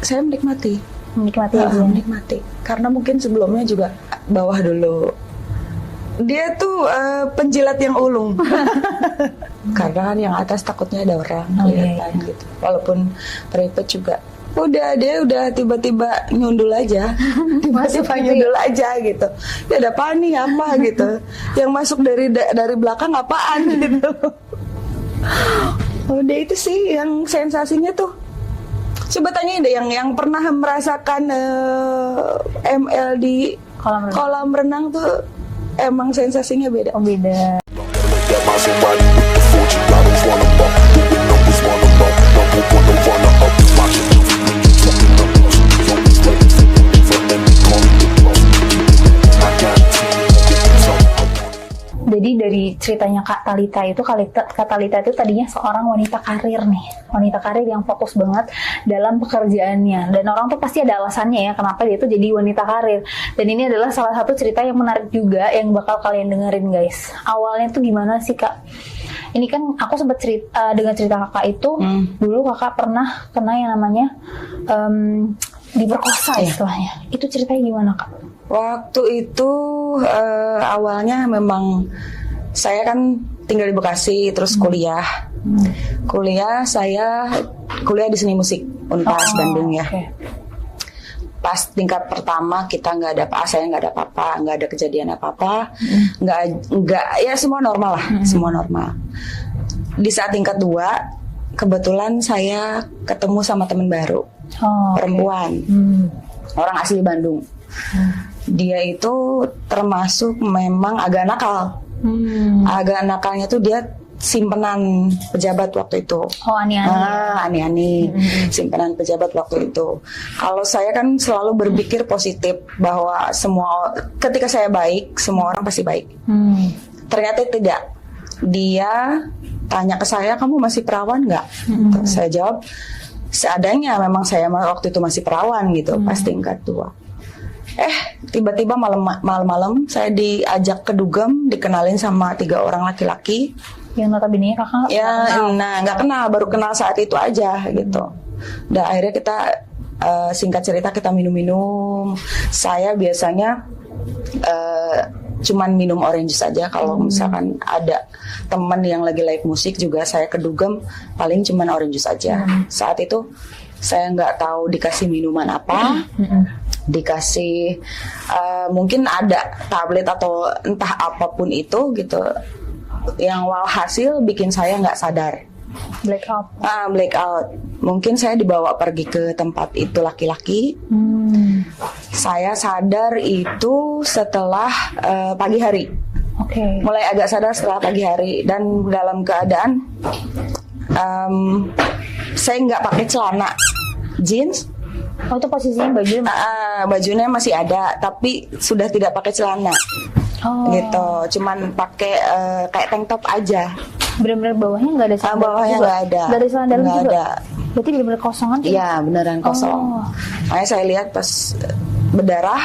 saya menikmati aja. Menikmati karena mungkin sebelumnya juga bawah dulu. Dia tuh penjilat yang ulung. Karena kan yang atas takutnya ada orang kelihatan gitu. Walaupun private juga dia udah tiba-tiba nyundul aja. Tiba-tiba nyundul aja gitu. Ya ada apa nih apa gitu. Yang masuk dari belakang apaan gitu. Udah itu sih yang sensasinya tuh. Coba tanya deh yang pernah merasakan ML di kolam renang tuh emang sensasinya beda. Beda. Jadi dari ceritanya Kak Talitha itu tadinya seorang wanita karir nih, wanita karir yang fokus banget dalam pekerjaannya, dan orang tuh pasti ada alasannya ya kenapa dia tuh jadi wanita karir. Dan ini adalah salah satu cerita yang menarik juga yang bakal kalian dengerin guys. Awalnya tuh gimana sih Kak? Ini kan aku sempat dengar cerita kakak itu dulu kakak pernah kena yang namanya diperkosa istilahnya. Itu ceritanya gimana Kak? Waktu itu awalnya memang saya kan tinggal di Bekasi terus kuliah. Saya kuliah di seni musik Unpas Bandung ya. Okay. Pas tingkat pertama kita nggak ada saya nggak ada apa-apa, nggak ada kejadian apa-apa, nggak ya semua normal lah, semua normal. Di saat tingkat 2 kebetulan saya ketemu sama teman baru, perempuan, orang asli Bandung. Dia itu termasuk memang agak nakal. Agak nakalnya tuh dia simpenan pejabat waktu itu. Ani-ani. Simpenan pejabat waktu itu. Kalau saya kan selalu berpikir positif bahwa ketika saya baik, semua orang pasti baik. Ternyata tidak. Dia tanya ke saya, kamu masih perawan nggak? Saya jawab, seadanya. Memang saya waktu itu masih perawan gitu, pas tingkat 2. Tiba-tiba malam-malam saya diajak ke Dugem, dikenalin sama 3 orang laki-laki. Yang notabene kakak nggak kenal, baru kenal saat itu aja gitu. Dan akhirnya kita singkat cerita kita minum-minum. Saya biasanya cuman minum orange juice aja. Kalau misalkan ada teman yang lagi live musik juga saya ke Dugem, paling cuman orange juice aja. Saat itu saya nggak tahu dikasih minuman apa. Dikasih mungkin ada tablet atau entah apapun itu gitu, yang walhasil bikin saya nggak sadar, blackout. Mungkin saya dibawa pergi ke tempat itu laki-laki. Saya sadar itu setelah pagi hari. Mulai agak sadar setelah pagi hari, dan dalam keadaan saya nggak pakai celana, jeans. Itu posisinya bajunya masih ada, tapi sudah tidak pakai celana. Gitu, cuman pakai kayak tank top aja. Benar-benar bawahnya nggak ada celana. Bawahnya nggak ada. Dari celana dalam juga. Ada. Berarti benar-benar kosongan? Iya, beneran kosong. Makanya saya lihat pas berdarah,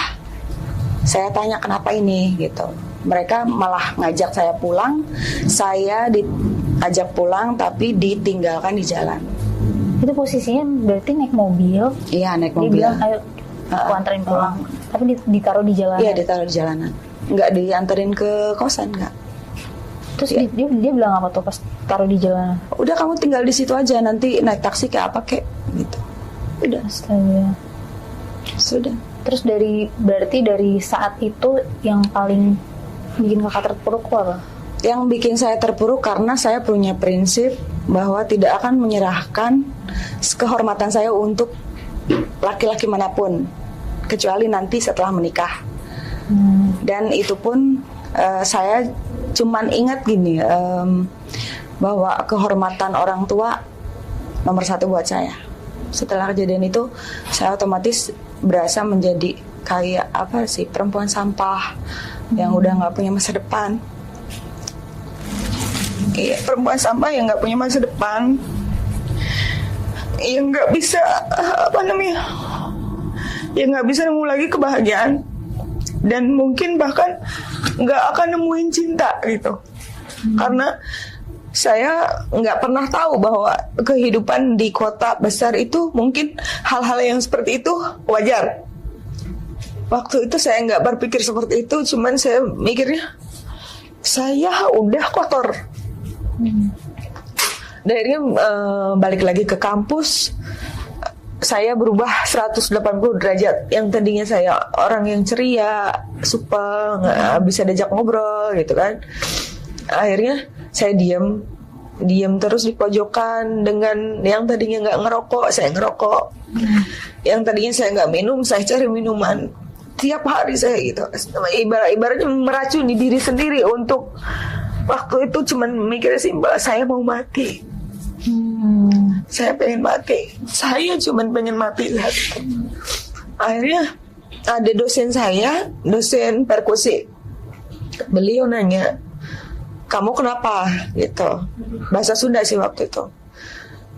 saya tanya kenapa ini gitu. Mereka malah ngajak saya pulang. Saya diajak pulang, tapi ditinggalkan di jalan. Itu posisinya berarti naik mobil? Iya, naik mobil. Dia bilang, ayo aku anterin pulang. Tapi ditaruh di jalanan? Iya, ditaruh di jalanan. Nggak dianterin ke kosan, nggak. Terus dia bilang apa tuh pas taruh di jalanan? Udah kamu tinggal di situ aja, nanti naik taksi kayak apa kek, gitu. Udah. Astaga. Sudah. Terus berarti dari saat itu yang paling bikin kakak terpuruk apa? Yang bikin saya terpuruk karena saya punya prinsip bahwa tidak akan menyerahkan kehormatan saya untuk laki-laki manapun kecuali nanti setelah menikah. Dan itu pun saya cuman ingat gini, bahwa kehormatan orang tua nomor 1 buat saya. Setelah kejadian itu saya otomatis berasa menjadi kayak perempuan sampah yang udah nggak punya masa depan. Iya, perempuan sampah yang nggak punya masa depan, yang nggak bisa yang nggak bisa nemu lagi kebahagiaan, dan mungkin bahkan nggak akan nemuin cinta gitu. Karena saya nggak pernah tahu bahwa kehidupan di kota besar itu mungkin hal-hal yang seperti itu wajar. Waktu itu saya nggak berpikir seperti itu, cuman saya mikirnya saya udah kotor. Dan akhirnya balik lagi ke kampus, saya berubah 180 derajat. Yang tadinya saya orang yang ceria, supel, nggak bisa diajak ngobrol gitu kan. Akhirnya saya diam terus di pojokan. Dengan yang tadinya nggak ngerokok, saya ngerokok. Yang tadinya saya nggak minum, saya cari minuman. Tiap hari saya gitu, ibaratnya meracuni diri sendiri. Untuk waktu itu cuman mikir simpel, saya mau mati. Saya pengen mati. Saya cuman pengen mati saat itu. Akhirnya ada dosen saya, dosen perkusi. Beliau nanya, kamu kenapa? Gitu. Bahasa Sunda sih waktu itu.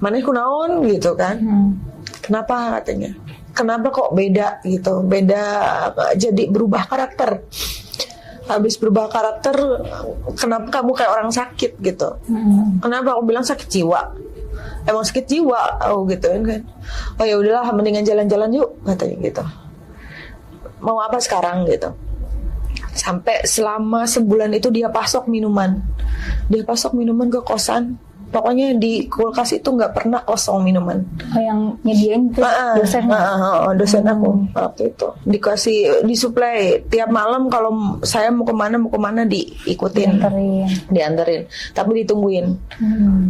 Maneh kunaon gitu kan? Kenapa katanya? Kenapa kok beda gitu? Beda, jadi berubah karakter. Habis berubah karakter, kenapa kamu kayak orang sakit gitu? Kenapa aku bilang sakit jiwa? Emang sakit jiwa, gitu kan? Oh ya udahlah, mendingan jalan-jalan yuk katanya gitu. Mau apa sekarang gitu? Sampai selama sebulan itu dia pasok minuman ke kosan. Pokoknya di kulkas itu nggak pernah kosong minuman. Oh, yang nyediain itu dosen? Dosen aku waktu itu dikasih, disuplai tiap malam. Kalau saya mau kemana diikutin, dianterin, tapi ditungguin.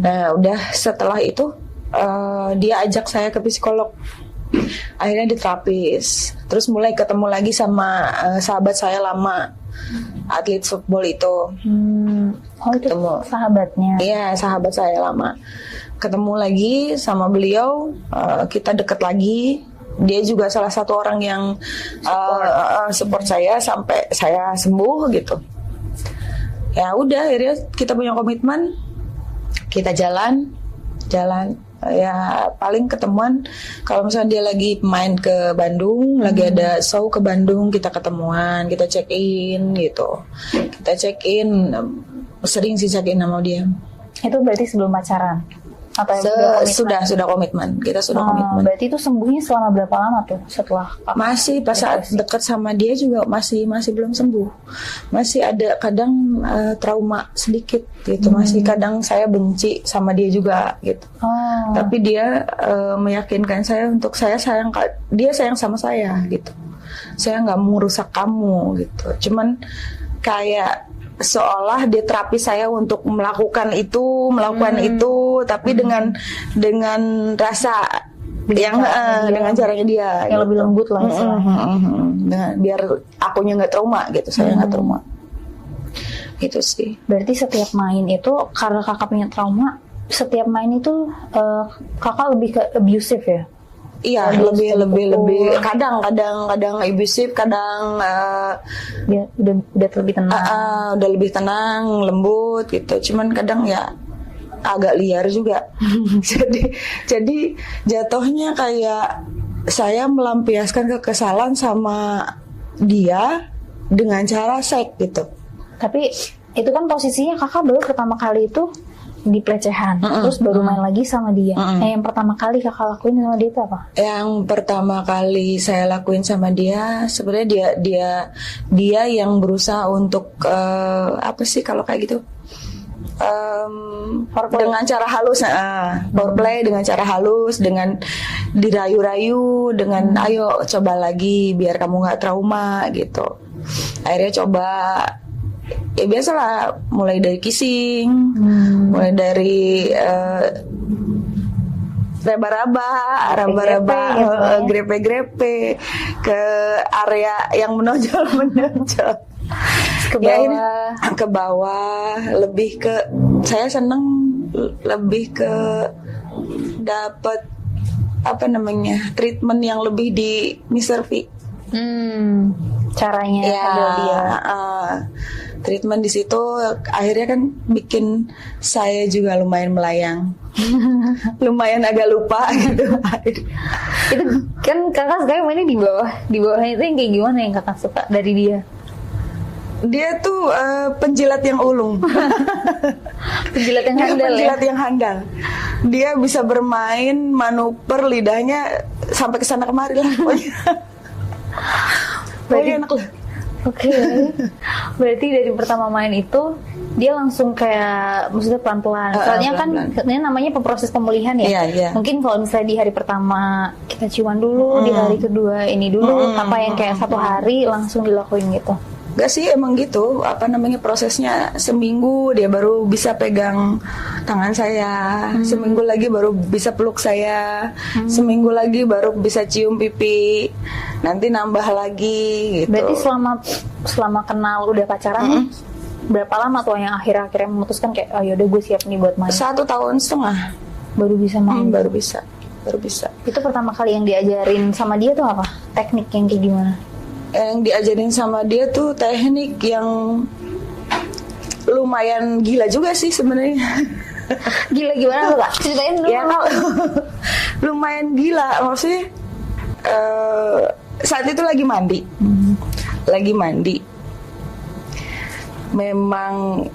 Nah udah setelah itu dia ajak saya ke psikolog. Akhirnya diterapis. Terus mulai ketemu lagi sama sahabat saya lama, atlet football itu. Oh itu ketemu sahabatnya? Iya, sahabat saya lama. Ketemu lagi sama beliau, kita deket lagi. Dia juga salah satu orang yang support saya sampai saya sembuh gitu. Ya udah, akhirnya kita punya komitmen, kita jalan. Ya paling ketemuan kalau misalnya dia lagi main ke Bandung, lagi ada show ke Bandung, kita ketemuan, kita check in gitu. Kita check in, sering sih check in sama dia. Itu berarti sebelum pacaran? Atau sudah komitmen. Kita sudah komitmen. Berarti itu sembuhnya selama berapa lama tuh setelah? Masih pas saat deket sama dia juga masih belum sembuh. Masih ada kadang trauma sedikit gitu. Masih kadang saya benci sama dia juga gitu. Tapi dia meyakinkan saya untuk saya sayang, dia sayang sama saya gitu. Saya nggak mau rusak kamu gitu. Cuman kayak seolah dia terapi saya untuk melakukan itu, tapi dengan rasa yang dengan caranya dia yang lebih lembut lah istilahnya. Biar akunya nggak trauma gitu, saya nggak trauma. Itu sih. Berarti setiap main itu karena kakak punya trauma, setiap main itu kakak lebih ke abusive ya? Iya, lebih kadang abusive, kadang dia udah lebih tenang. Udah lebih tenang, lembut gitu. Cuman kadang ya agak liar juga. jadi jatuhnya kayak saya melampiaskan kekesalan sama dia dengan cara seks gitu. Tapi itu kan posisinya kakak baru pertama kali itu di pelecehan, terus baru main lagi sama dia. Yang pertama kali kakak lakuin sama dia itu apa? Yang pertama kali saya lakuin sama dia, sebenarnya dia yang berusaha untuk apa sih kalau kayak gitu? Dengan cara halus, foreplay dengan cara halus, dengan dirayu-rayu, dengan ayo coba lagi biar kamu nggak trauma gitu. Akhirnya coba. Ya biasalah, mulai dari kissing, mulai dari raba-raba, grepe-grepe ke area yang menonjol. Ke bawah, lebih ke saya seneng lebih ke dapat apa namanya treatment yang lebih di Mr. V. Caranya ya, dia treatment di situ akhirnya kan bikin saya juga lumayan melayang. Lumayan agak lupa gitu. Itu kan kakak sekarang mainnya di bawah itu yang kayak gimana yang kakak suka dari dia? Dia tuh penjilat yang ulung. Penjilat yang Dia handal ya. penjilat yang handal. Dia bisa bermain manuver lidahnya sampai ke sana kemari lah. Pokoknya enak lah. Oke. Berarti dari pertama main itu dia langsung kayak maksudnya pelan-pelan. Soalnya kan pelan-pelan. ini namanya proses pemulihan ya. Iya, iya. Mungkin kalau misalnya di hari pertama kita ciuman dulu, di hari kedua ini dulu, apa yang kayak 1 hari langsung dilakuin gitu. Gak sih, emang gitu. Apa namanya, prosesnya seminggu dia baru bisa pegang tangan saya, seminggu lagi baru bisa peluk saya, seminggu lagi baru bisa cium pipi, nanti nambah lagi gitu. Berarti selama kenal udah pacaran nih, berapa lama tuh yang akhirnya memutuskan kayak oh yaudah gue siap nih buat main? 1,5 tahun Baru bisa main. baru bisa. Itu pertama kali yang diajarin sama dia tuh apa? Teknik yang kayak gimana? Yang diajarin sama dia tuh teknik yang lumayan gila juga sih sebenarnya. Gila gimana tuh Kak? Ceritain dulu. Ya lumayan gila, maksudnya saat itu lagi mandi. Memang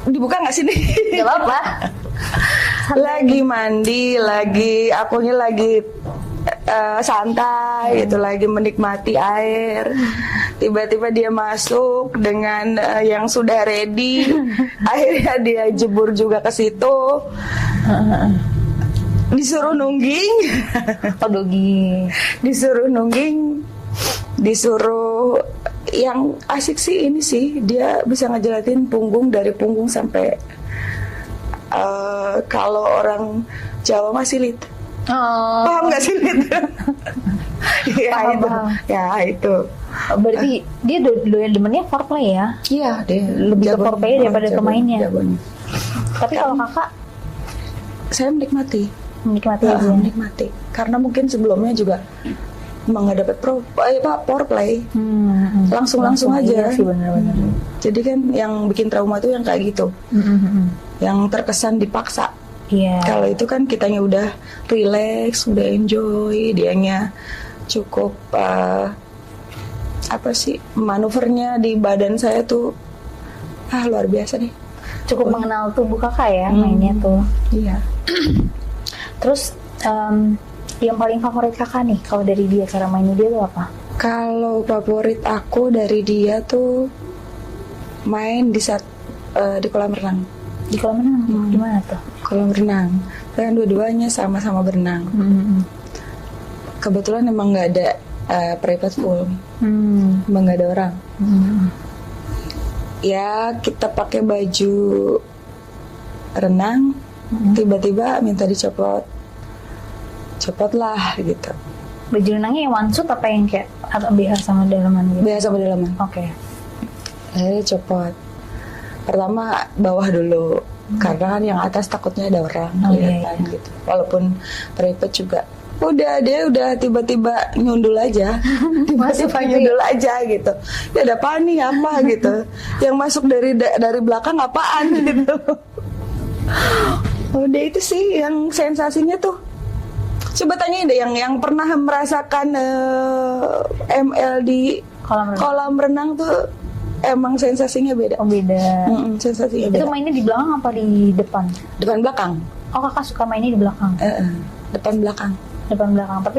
dibuka nggak sih nih? Gak apa-apa. Lagi mandi, akunya lagi santai, itu lagi menikmati air. Tiba-tiba dia masuk dengan yang sudah ready. Akhirnya dia jebur juga ke situ. Disuruh nungging. Disuruh nungging. Disuruh yang asik sih ini sih, dia bisa ngejelatin punggung dari punggung sampai kalau orang Jawa masih lit. Oh. Paham nggak sih lit? Paham. Ya itu. Berarti dia doyan demennya foreplay ya? Iya, dia Lebih ke foreplay daripada ke mainnya. jagonya. Tapi kalau kakak Saya menikmati aja. menikmati karena mungkin sebelumnya juga emang nggak dapat foreplay. Langsung aja. Iya sih, benar-benar. Jadi kan yang bikin trauma tuh yang kayak gitu, yang terkesan dipaksa. Iya. Kalau itu kan kitanya udah relax, udah enjoy, dianya cukup manuvernya di badan saya tuh luar biasa deh. Cukup mengenal tubuh kakak ya mainnya tuh. Iya. Terus yang paling favorit kakak nih kalau dari dia, cara mainnya dia tuh apa? Kalau favorit aku dari dia tuh main di kolam renang. Di kolam renang? Gimana tuh? Kolam renang. Kan dua-duanya sama-sama berenang. Kebetulan emang nggak ada private pool, emang nggak ada orang. Ya kita pakai baju renang, tiba-tiba minta dicopot lah gitu. Baju renangnya yang one suit apa yang kayak atau BH sama dalaman gitu? BH sama dalaman. Oke. Akhirnya copot. Pertama bawah dulu, karena kan yang atas takutnya ada orang kelihatan gitu. Walaupun private juga. Dia udah tiba-tiba nyundul aja, nyundul aja gitu. Ya ada apa nih, apa gitu. Yang masuk dari belakang apaan gitu. Udah itu sih yang sensasinya tuh. Coba tanyain deh yang pernah merasakan ML di kolam renang tuh, emang sensasinya beda. Oh beda. Sensasinya beda. Itu mainnya di belakang apa di depan? Depan belakang. Oh kakak suka mainnya di belakang? Depan belakang. Depan belakang. Tapi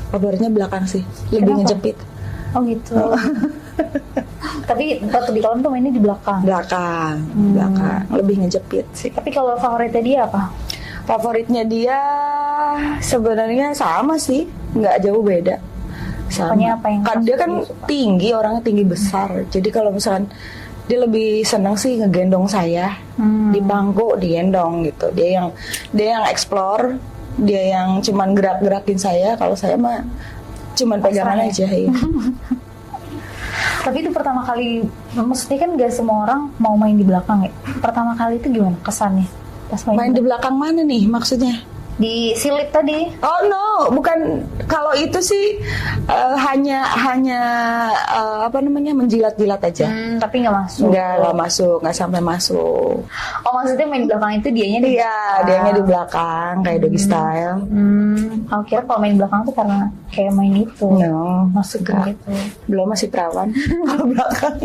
favoritnya belakang sih. Lebih ngejepit. Oh gitu. Tapi waktu di kolam tuh mainnya di belakang. Belakang. Lebih ngejepit sih. Tapi kalau favoritnya dia apa? Favoritnya dia sebenarnya sama sih, nggak jauh beda. Sama. Apa yang Kan dia kan tinggi, orangnya tinggi besar. Jadi kalau misalkan dia lebih senang sih ngegendong saya di bangku, digendong gitu. Dia yang explore, dia yang cuman gerak-gerakin saya. Kalau saya mah cuman pegangan aja ya. Tapi itu pertama kali, maksudnya kan gak semua orang mau main di belakang ya. Pertama kali itu gimana kesannya? Pas Main di belakang mana nih maksudnya? Disilip tadi. Oh no, bukan. Kalau itu sih hanya apa namanya, menjilat-jilat aja. Tapi nggak masuk. Nggak masuk, nggak sampai masuk. Oh, maksudnya main di belakang itu dianya di Iya, dianya di belakang kayak doggy style. Aku kira kalau main belakang tuh karena kayak main itu. No, Masukin enggak. gitu. Belum, masih perawan. Kalau belakang.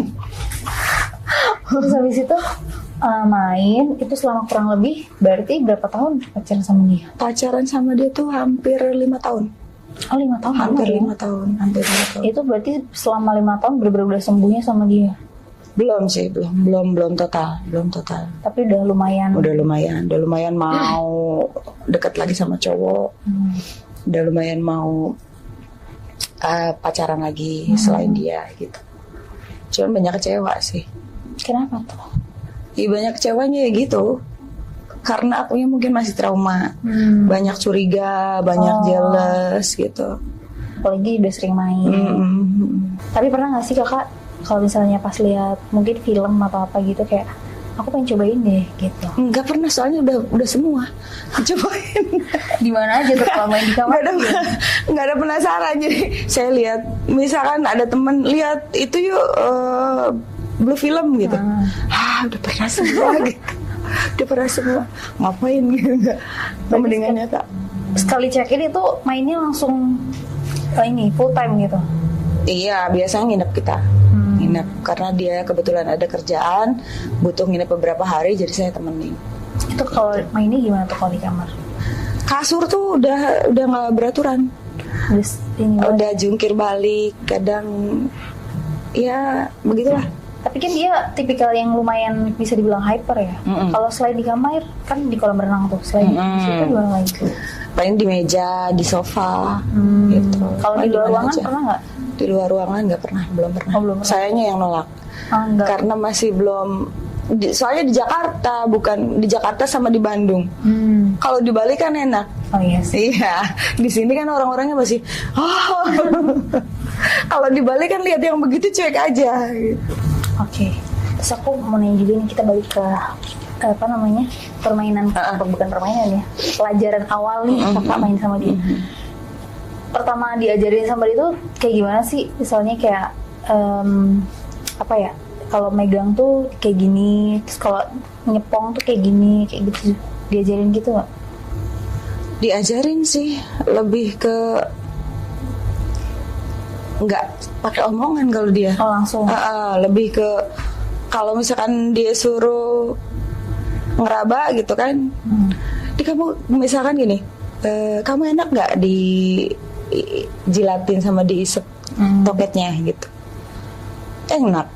Terus habis itu main itu selama kurang lebih berarti berapa tahun pacaran sama dia? Pacaran sama dia tuh hampir 5 tahun. Oh, 5 tahun. Hampir ya? 5 tahun. Hampir 5 tahun. Itu berarti selama 5 tahun bener-bener udah sembuhnya sama dia. Belum sih, belum total. Tapi udah lumayan. Udah lumayan mau deket lagi sama cowok. Udah lumayan mau pacaran lagi selain dia gitu. Cuman banyak kecewa sih. Kenapa tuh? Iya, banyak kecewanya ya gitu. Karena akunya mungkin masih trauma. Banyak curiga, banyak jealous gitu. Apalagi udah sering main. Tapi pernah gak sih kakak kalau misalnya pas lihat mungkin film atau apa gitu kayak aku pengen cobain deh gitu? Nggak pernah, soalnya udah semua cobain. Di mana aja tuh kalau main di kamar? Nggak ada penasaran. Jadi saya lihat, misalkan ada temen lihat itu yuk Blue film gitu. Udah pernah semua gitu. Udah pernah semua. Ngapain gitu, nggak mendingan nyata. Sekali check-in itu mainnya langsung ini full time gitu? Iya, biasanya nginep kita. Nginep karena dia kebetulan ada kerjaan, butuh nginep beberapa hari, jadi saya temenin. Itu kalau mainnya gimana tuh kalau di kamar? Kasur tuh udah nggak beraturan. Udah jungkir balik, kadang ya begitulah. Tapi kan dia tipikal yang lumayan bisa dibilang hyper ya. Kalau selain di kamar kan di kolam renang tuh, selain di situ gimana lagi? Paling di meja, di sofa, gitu. Kalau di luar ruangan pernah nggak? Di luar ruangan nggak pernah, belum pernah. Oh, belum pernah. Sayanya yang nolak. Karena masih belum. Soalnya di Jakarta, bukan di Jakarta sama di Bandung. Kalau di Bali kan enak. Oh iya sih. Iya, di sini kan orang-orangnya masih. Kalau di Bali kan lihat yang begitu cuek aja. Gitu. Oke. Terus aku mau nanya juga nih, kita balik ke apa namanya, permainan, bukan permainan ya, pelajaran awal nih kakak main sama dia. Pertama diajarin sama dia tuh kayak gimana sih? Misalnya kayak apa ya? Kalau megang tuh kayak gini, terus kalau nyepong tuh kayak gini, kayak gitu. Diajarin gitu nggak? Diajarin sih, lebih ke nggak pakai omongan kalau dia. Oh, langsung. Lebih ke kalau misalkan dia suruh ngeraba gitu kan, di kamu misalkan gini, kamu enak nggak dijilatin sama diisep toketnya gitu? Enak.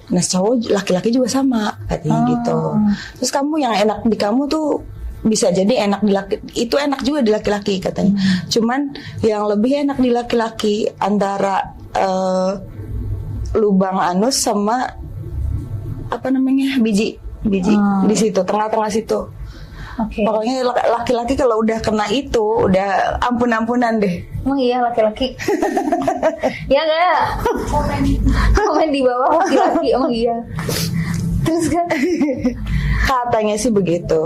Nah, cowok laki-laki juga sama katanya gitu. Terus kamu yang enak di kamu tuh bisa jadi enak di laki, itu enak juga di laki-laki katanya. Cuman yang lebih enak di laki-laki antara lubang anus sama apa namanya, biji di situ, tengah-tengah situ. Pokoknya laki-laki kalau udah kena itu udah ampun-ampunan deh. Emang iya laki-laki? Ya nggak? Komen di bawah laki-laki, emang iya. Terus kan? Katanya sih begitu.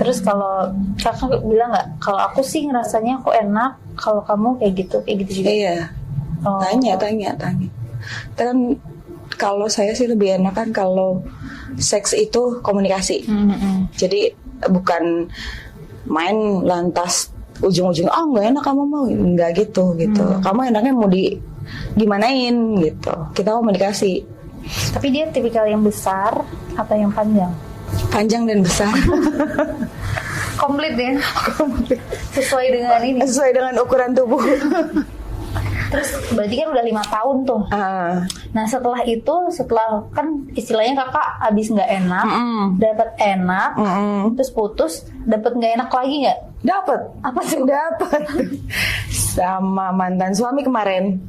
Terus kalau kakak bilang nggak? Kalau aku sih ngerasanya aku enak. Kalau kamu kayak gitu juga. Iya. Tanya. Dan kalau saya sih lebih enak kan kalau seks itu komunikasi. Jadi bukan main lantas ujung-ujungnya nggak enak kamu mau, nggak gitu. Kamu enaknya mau gimanain gitu. Kita komunikasi. Tapi dia tipikal yang besar atau yang panjang? Panjang dan besar. Komplit ya. Sesuai dengan ini. Sesuai dengan ukuran tubuh. Terus berarti kan udah 5 tahun tuh. Nah setelah itu, setelah kan istilahnya kakak abis nggak enak, dapat enak, terus putus, dapat nggak enak lagi nggak? Dapat. Apa sih? Dapat. Sama mantan suami kemarin.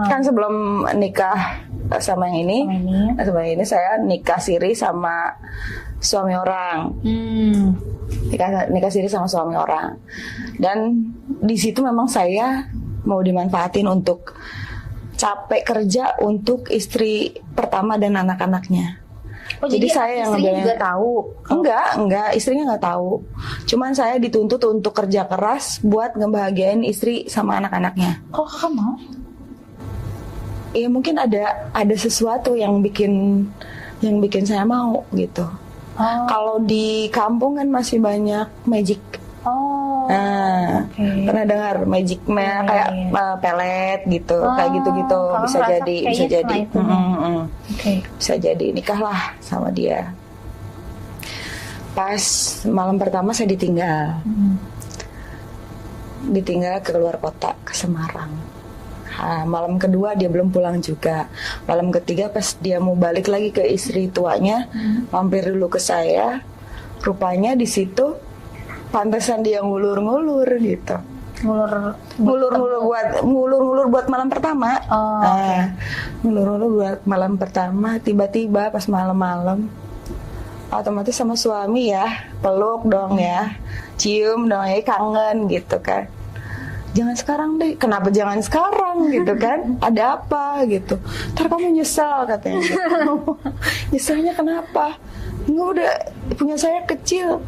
Kan sebelum nikah sama yang ini, saya nikah siri sama suami orang. Nikah siri sama suami orang. Dan di situ memang saya mau dimanfaatin untuk capek kerja untuk istri pertama dan anak-anaknya. Oh, jadi saya yang istrinya ngebiayain. juga tahu? Enggak, istrinya nggak tahu. Cuman saya dituntut untuk kerja keras buat ngebahagiain istri sama anak-anaknya. Kok kakak mau? Ya mungkin ada sesuatu yang bikin saya mau gitu. Oh, Kalau di kampung kan masih banyak magic. oh, Nah, oke. pernah dengar magic Iya, kayak iya. Pelet gitu, kayak Oh, gitu-gitu kamu bisa ngerasa jadi, kayaknya cuma itu. Oke. bisa jadi nikahlah sama dia. Pas malam pertama saya ditinggal ke luar kota, ke Semarang. Malam kedua dia belum pulang juga. Malam ketiga pas dia mau balik lagi ke istri tuanya, mampir dulu ke saya. Rupanya di situ pantesan dia ngulur-ngulur gitu. Ngulur-ngulur buat malam pertama. Oh, Ngulur-ngulur buat malam pertama. Tiba-tiba pas malam-malam, otomatis sama suami ya, peluk dong ya, cium dong ya, kangen gitu kan. Jangan sekarang deh. Kenapa jangan sekarang gitu kan? Ada apa gitu? Ntar kamu nyesel katanya gitu. Nyeselnya kenapa? Nggak, udah punya saya kecil.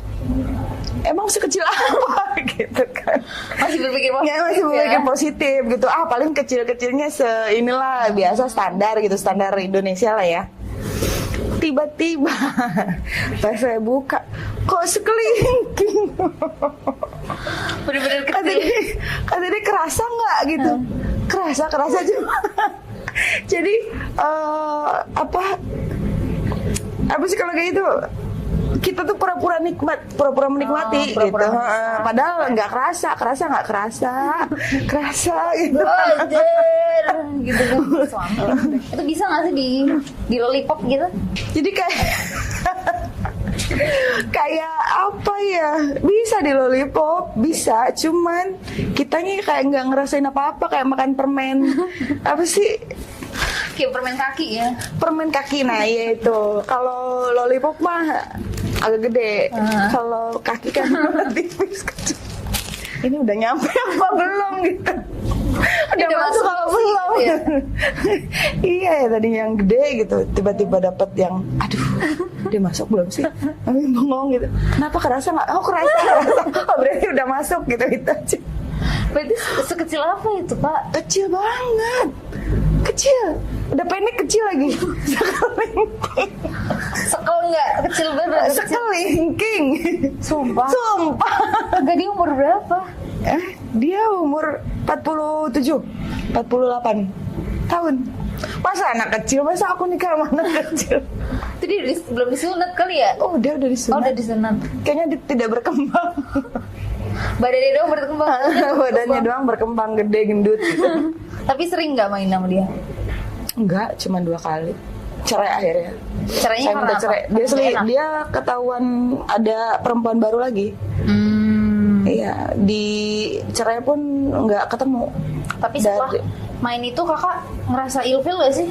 Emang sekecil apa gitu kan? Masih berpikir positif. Ya, masih berpikir positif gitu. Paling kecil-kecilnya inilah biasa standar gitu, standar Indonesia lah ya. Tiba-tiba pas saya buka, kok sekelingking. Bener-bener Kata dia kerasa nggak gitu? Kerasa cuma. Jadi apa sih kalau kayak gitu? Kita tuh pura-pura menikmati pura-pura gitu. nikmat. Padahal nggak kerasa gitu. Wajar gitu kan suami. Itu bisa nggak sih di lollipop gitu? Jadi kayak apa ya, bisa di lollipop, bisa, cuman kitanya kayak nggak ngerasain apa-apa, kayak makan permen. Apa sih, Kayak permen kaki ya? permen kaki. Nah ya itu, kalau lollipop mah agak gede, kalau kaki kan tipis kecil. Ini udah nyampe apa belum gitu, udah masuk apa belum ya? Iya ya, tadi yang gede gitu, tiba-tiba dapat yang aduh, dia masuk belum sih? Kami bengong gitu. Kenapa kerasa nggak? Oh kerasa. Oh berarti udah masuk gitu aja. Berarti sekecil apa itu Pak? Kecil banget. Kecil. Udah pendek kecil lagi. Sekelingking. Sekel nggak? Kecil banget. Sekelingking. Sumpah. Enggak, dia umur berapa? Dia umur 47, 48 tahun. Masa anak kecil? Masa aku nikah sama anak kecil? Itu dia belum disunat kali ya? Oh dia udah disunat. Oh udah disunat. Kayaknya dia tidak berkembang. Badannya doang berkembang. Badannya doang berkembang, gede, gendut gitu. Tapi sering nggak main sama dia? Enggak, cuma 2 kali. Cerai akhirnya. Caranya Saya karena minta apa? cerai. Dia ketahuan ada perempuan baru lagi. Iya, di cerai pun nggak ketemu. Tapi setelah main itu kakak ngerasa ilfil gak sih?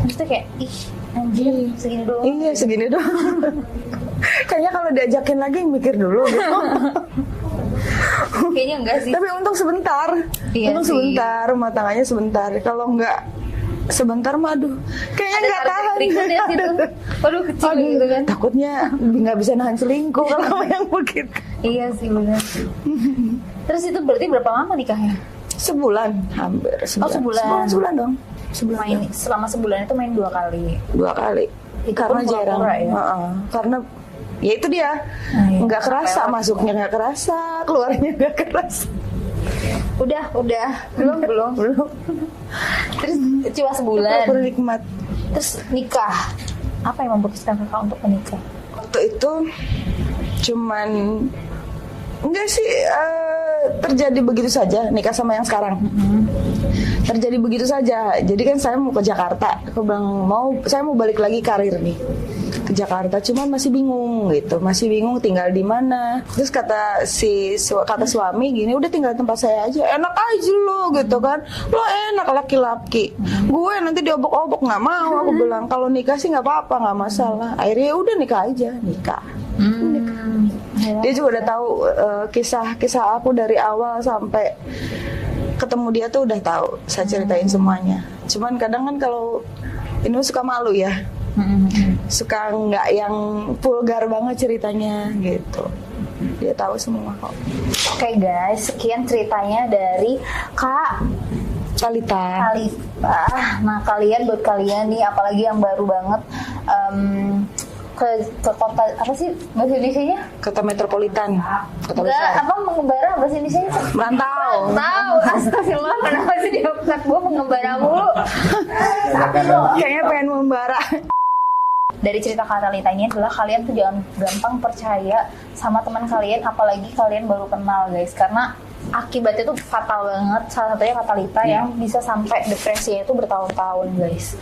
Maksudnya kayak, ih anjir segini doang. Iya, segini doang. Kayaknya kalau diajakin lagi mikir dulu gitu. Kayaknya enggak sih. Tapi untung sebentar. Iya untung sih. sebentar, rumah tangganya sebentar. Kalau nggak sebentar mah aduh, kayaknya nggak tahan. Berikutnya gitu. Waduh kecil gitu kan. Takutnya nggak bisa nahan selingkuh kalau yang begitu. Iya sih benar. Terus itu berarti berapa lama nikahnya? Sebulan, hampir sebulan. Oh, sebulan. Sebulan dong. Sebulan. Main selama sebulan itu main 2 kali. 2 kali. Itu Karena pun jarang. pura-pura ya? Karena ya itu dia. Iya. Nggak kerasa, Capek. masuknya nggak kerasa, keluarnya nggak kerasa. Udah belum. Terus cuma sebulan. Pura-pura nikmat. Terus nikah. Apa yang memutuskan kakak untuk menikah? Waktu itu cuman enggak sih, terjadi begitu saja nikah sama yang sekarang. Terjadi begitu saja. Jadi kan saya mau ke Jakarta. Aku bilang saya mau balik lagi karir nih ke Jakarta. Cuman masih bingung gitu, masih bingung tinggal di mana. Terus kata suami gini, udah tinggal tempat saya aja. Enak aja lo gitu kan. Lo enak laki-laki. Gue nanti diobok-obok, nggak mau. Aku bilang kalau nikah sih nggak apa-apa, nggak masalah. Akhirnya udah nikah aja, nikah. Dia juga udah tahu kisah aku dari awal sampai ketemu dia tuh udah tahu. Saya ceritain semuanya. Cuman kadang kan kalau ini suka malu ya. suka nggak yang vulgar banget ceritanya gitu. Dia tahu semua kok. Oke guys, sekian ceritanya dari Kak Talita. Nah buat kalian nih, apalagi yang baru banget ke kota apa sih bahasa Indonesianya? Kota metropolitan. Kota Enggak, besar. apa mengembara bahasa Indonesianya? Merantau. Tahu, astagfirullah, kenapa sih di otak gue mengembara mulu? Kayaknya pengen membara. Dari cerita Kak Talita ini adalah kalian tuh jangan gampang percaya sama teman kalian, apalagi kalian baru kenal guys, karena akibatnya tuh fatal banget. Salah satunya Kak Talita yang bisa sampai depresinya itu bertahun-tahun guys.